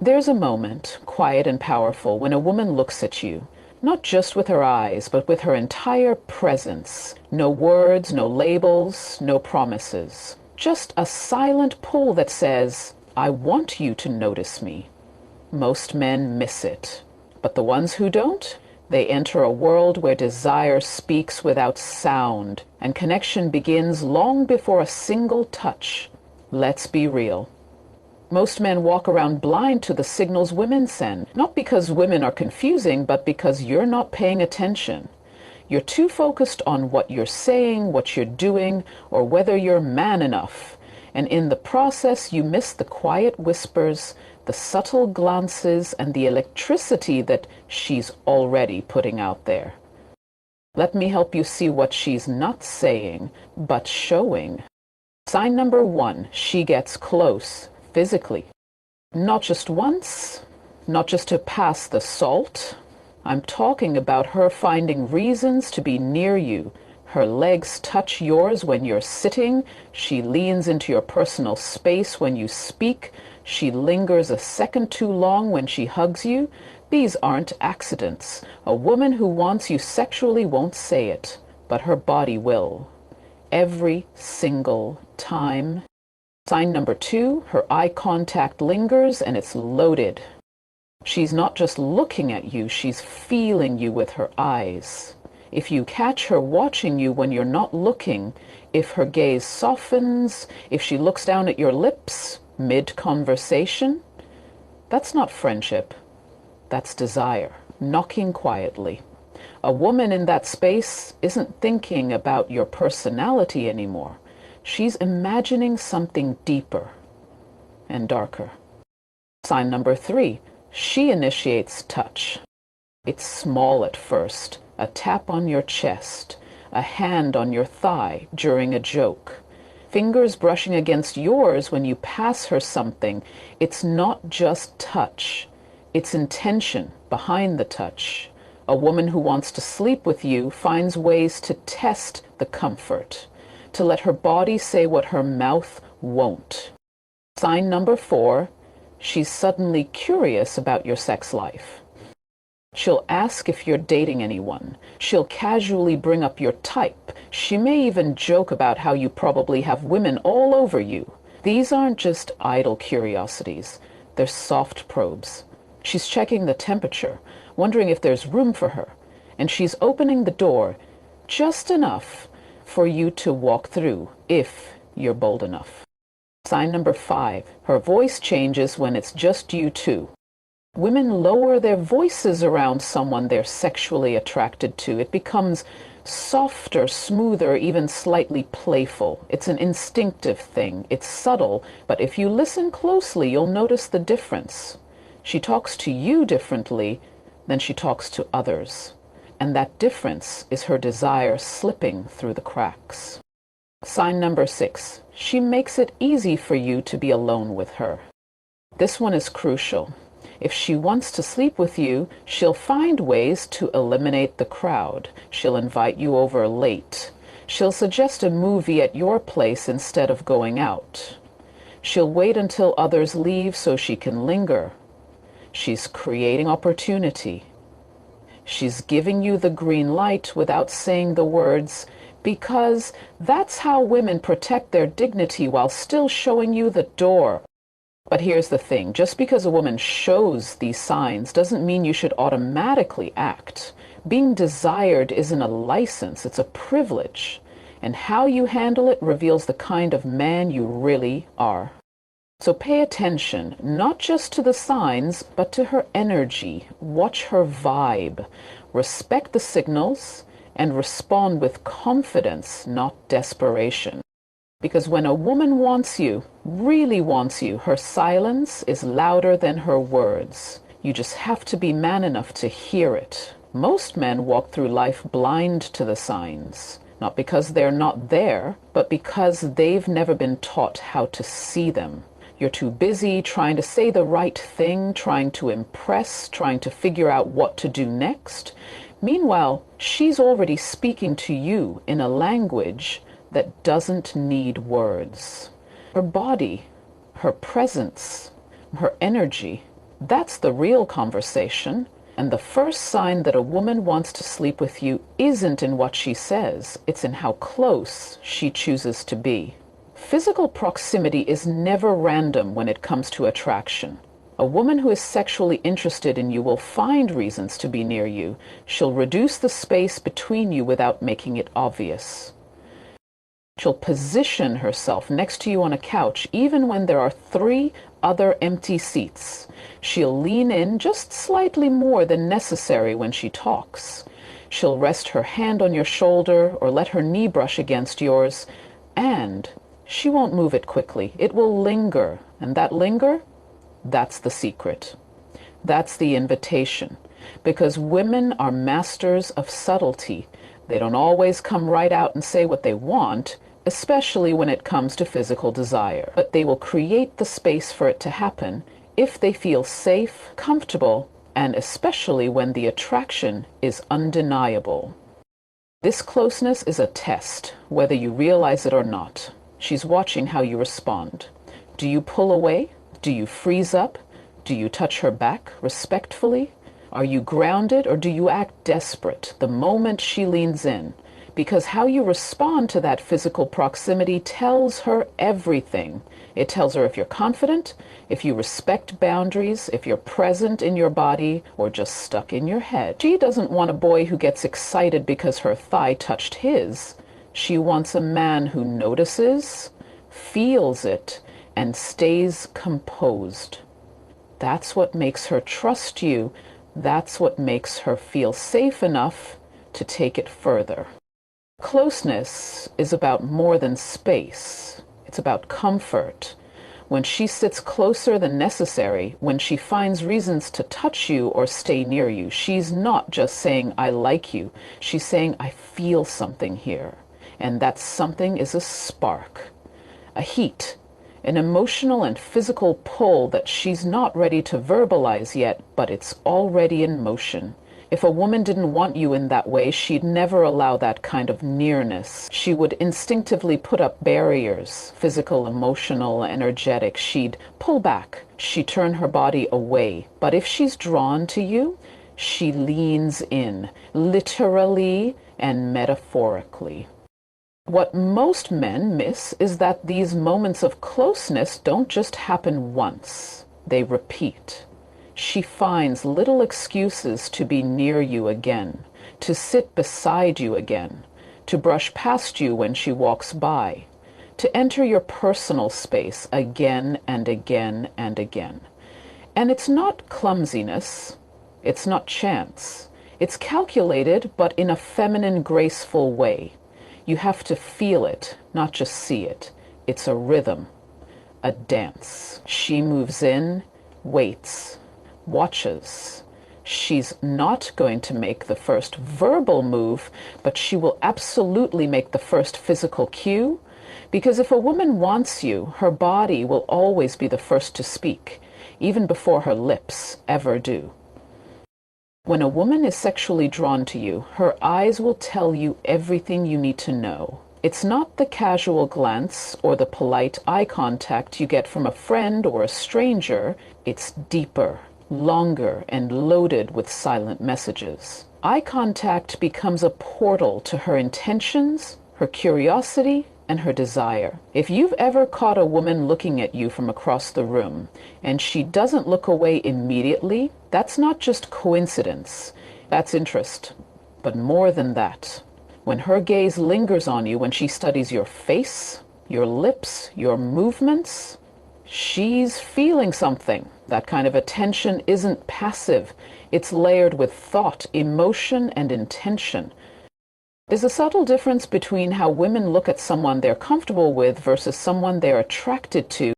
There's a moment, quiet and powerful, when a woman looks at you, not just with her eyes, but with her entire presence. No words, no labels, no promises. Just a silent pull that says, I want you to notice me. Most men miss it. But the ones who don't, they enter a world where desire speaks without sound, and connection begins long before a single touch. Let's be real. Most men walk around blind to the signals women send, not because women are confusing, but because you're not paying attention. You're too focused on what you're saying, what you're doing, or whether you're man enough. And in the process, you miss the quiet whispers, the subtle glances, and the electricity that she's already putting out there. Let me help you see what she's not saying, but showing. Sign number 1, she gets close. Physically. Not just once, not just to pass the salt. I'm talking about her finding reasons to be near you. Her legs touch yours when you're sitting. She leans into your personal space when you speak. She lingers a second too long when she hugs you. These aren't accidents. A woman who wants you sexually won't say it, but her body will. Every single time. Sign number 2, her eye contact lingers and it's loaded. She's not just looking at you, she's feeling you with her eyes. If you catch her watching you when you're not looking, if her gaze softens, if she looks down at your lips mid-conversation, that's not friendship. That's desire, knocking quietly. A woman in that space isn't thinking about your personality anymore. She's imagining something deeper and darker. Sign number 3, she initiates touch. It's small at first, a tap on your chest, a hand on your thigh during a joke, fingers brushing against yours when you pass her something. It's not just touch, it's intention behind the touch. A woman who wants to sleep with you finds ways to test the comfort, to let her body say what her mouth won't. Sign number 4, she's suddenly curious about your sex life. She'll ask if you're dating anyone. She'll casually bring up your type. She may even joke about how you probably have women all over you. These aren't just idle curiosities. They're soft probes. She's checking the temperature, wondering if there's room for her. And she's opening the door just enough for you to walk through, if you're bold enough. Sign number 5, her voice changes when it's just you two. Women lower their voices around someone they're sexually attracted to. It becomes softer, smoother, even slightly playful. It's an instinctive thing. It's subtle, but if you listen closely, you'll notice the difference. She talks to you differently than she talks to others. And that difference is her desire slipping through the cracks. Sign number 6, she makes it easy for you to be alone with her. This one is crucial. If she wants to sleep with you, she'll find ways to eliminate the crowd. She'll invite you over late. She'll suggest a movie at your place instead of going out. She'll wait until others leave so she can linger. She's creating opportunity. She's giving you the green light without saying the words, because that's how women protect their dignity while still showing you the door. But here's the thing, just because a woman shows these signs doesn't mean you should automatically act. Being desired isn't a license, it's a privilege. And how you handle it reveals the kind of man you really are. So pay attention, not just to the signs, but to her energy. Watch her vibe. Respect the signals and respond with confidence, not desperation. Because when a woman wants you, really wants you, her silence is louder than her words. You just have to be man enough to hear it. Most men walk through life blind to the signs, not because they're not there, but because they've never been taught how to see them. You're too busy trying to say the right thing, trying to impress, trying to figure out what to do next. Meanwhile, she's already speaking to you in a language that doesn't need words. Her body, her presence, her energy, That's the real conversation. And the first sign that a woman wants to sleep with you isn't in what she says, it's in how close she chooses to be. Physical proximity is never random when it comes to attraction. A woman who is sexually interested in you will find reasons to be near you. She'll reduce the space between you without making it obvious. She'll position herself next to you on a couch even when there are 3 other empty seats. She'll lean in just slightly more than necessary when she talks. She'll rest her hand on your shoulder or let her knee brush against yours, and she won't move it quickly. It will linger, and that linger, that's the secret. That's the invitation. Because women are masters of subtlety. They don't always come right out and say what they want, especially when it comes to physical desire. But they will create the space for it to happen if they feel safe, comfortable, and especially when the attraction is undeniable. This closeness is a test, whether you realize it or not. She's watching how you respond. Do you pull away? Do you freeze up? Do you touch her back respectfully? Are you grounded or do you act desperate the moment she leans in? Because how you respond to that physical proximity tells her everything. It tells her if you're confident, if you respect boundaries, if you're present in your body, or just stuck in your head. She doesn't want a boy who gets excited because her thigh touched his. She wants a man who notices, feels it, and stays composed. That's what makes her trust you. That's what makes her feel safe enough to take it further. Closeness is about more than space. It's about comfort. When she sits closer than necessary, when she finds reasons to touch you or stay near you, she's not just saying, I like you. She's saying, I feel something here. And that something is a spark, a heat, an emotional and physical pull that she's not ready to verbalize yet, but it's already in motion. If a woman didn't want you in that way, she'd never allow that kind of nearness. She would instinctively put up barriers, physical, emotional, energetic. She'd pull back. She'd turn her body away. But if she's drawn to you, she leans in, literally and metaphorically. What most men miss is that these moments of closeness don't just happen once. They repeat. She finds little excuses to be near you again, to sit beside you again, to brush past you when she walks by, to enter your personal space again and again and again. And it's not clumsiness, it's not chance. It's calculated, but in a feminine, graceful way. You have to feel it, not just see it. It's a rhythm, a dance. She moves in, waits, watches. She's not going to make the first verbal move, but she will absolutely make the first physical cue. Because if a woman wants you, her body will always be the first to speak, even before her lips ever do. When a woman is sexually drawn to you, her eyes will tell you everything you need to know. It's not the casual glance or the polite eye contact you get from a friend or a stranger. It's deeper, longer, and loaded with silent messages. Eye contact becomes a portal to her intentions, her curiosity, and her desire. If you've ever caught a woman looking at you from across the room, and she doesn't look away immediately, that's not just coincidence. That's interest. But more than that, when her gaze lingers on you, when she studies your face, your lips, your movements, she's feeling something. That kind of attention isn't passive. It's layered with thought, emotion, and intention. There's a subtle difference between how women look at someone they're comfortable with versus someone they're attracted to.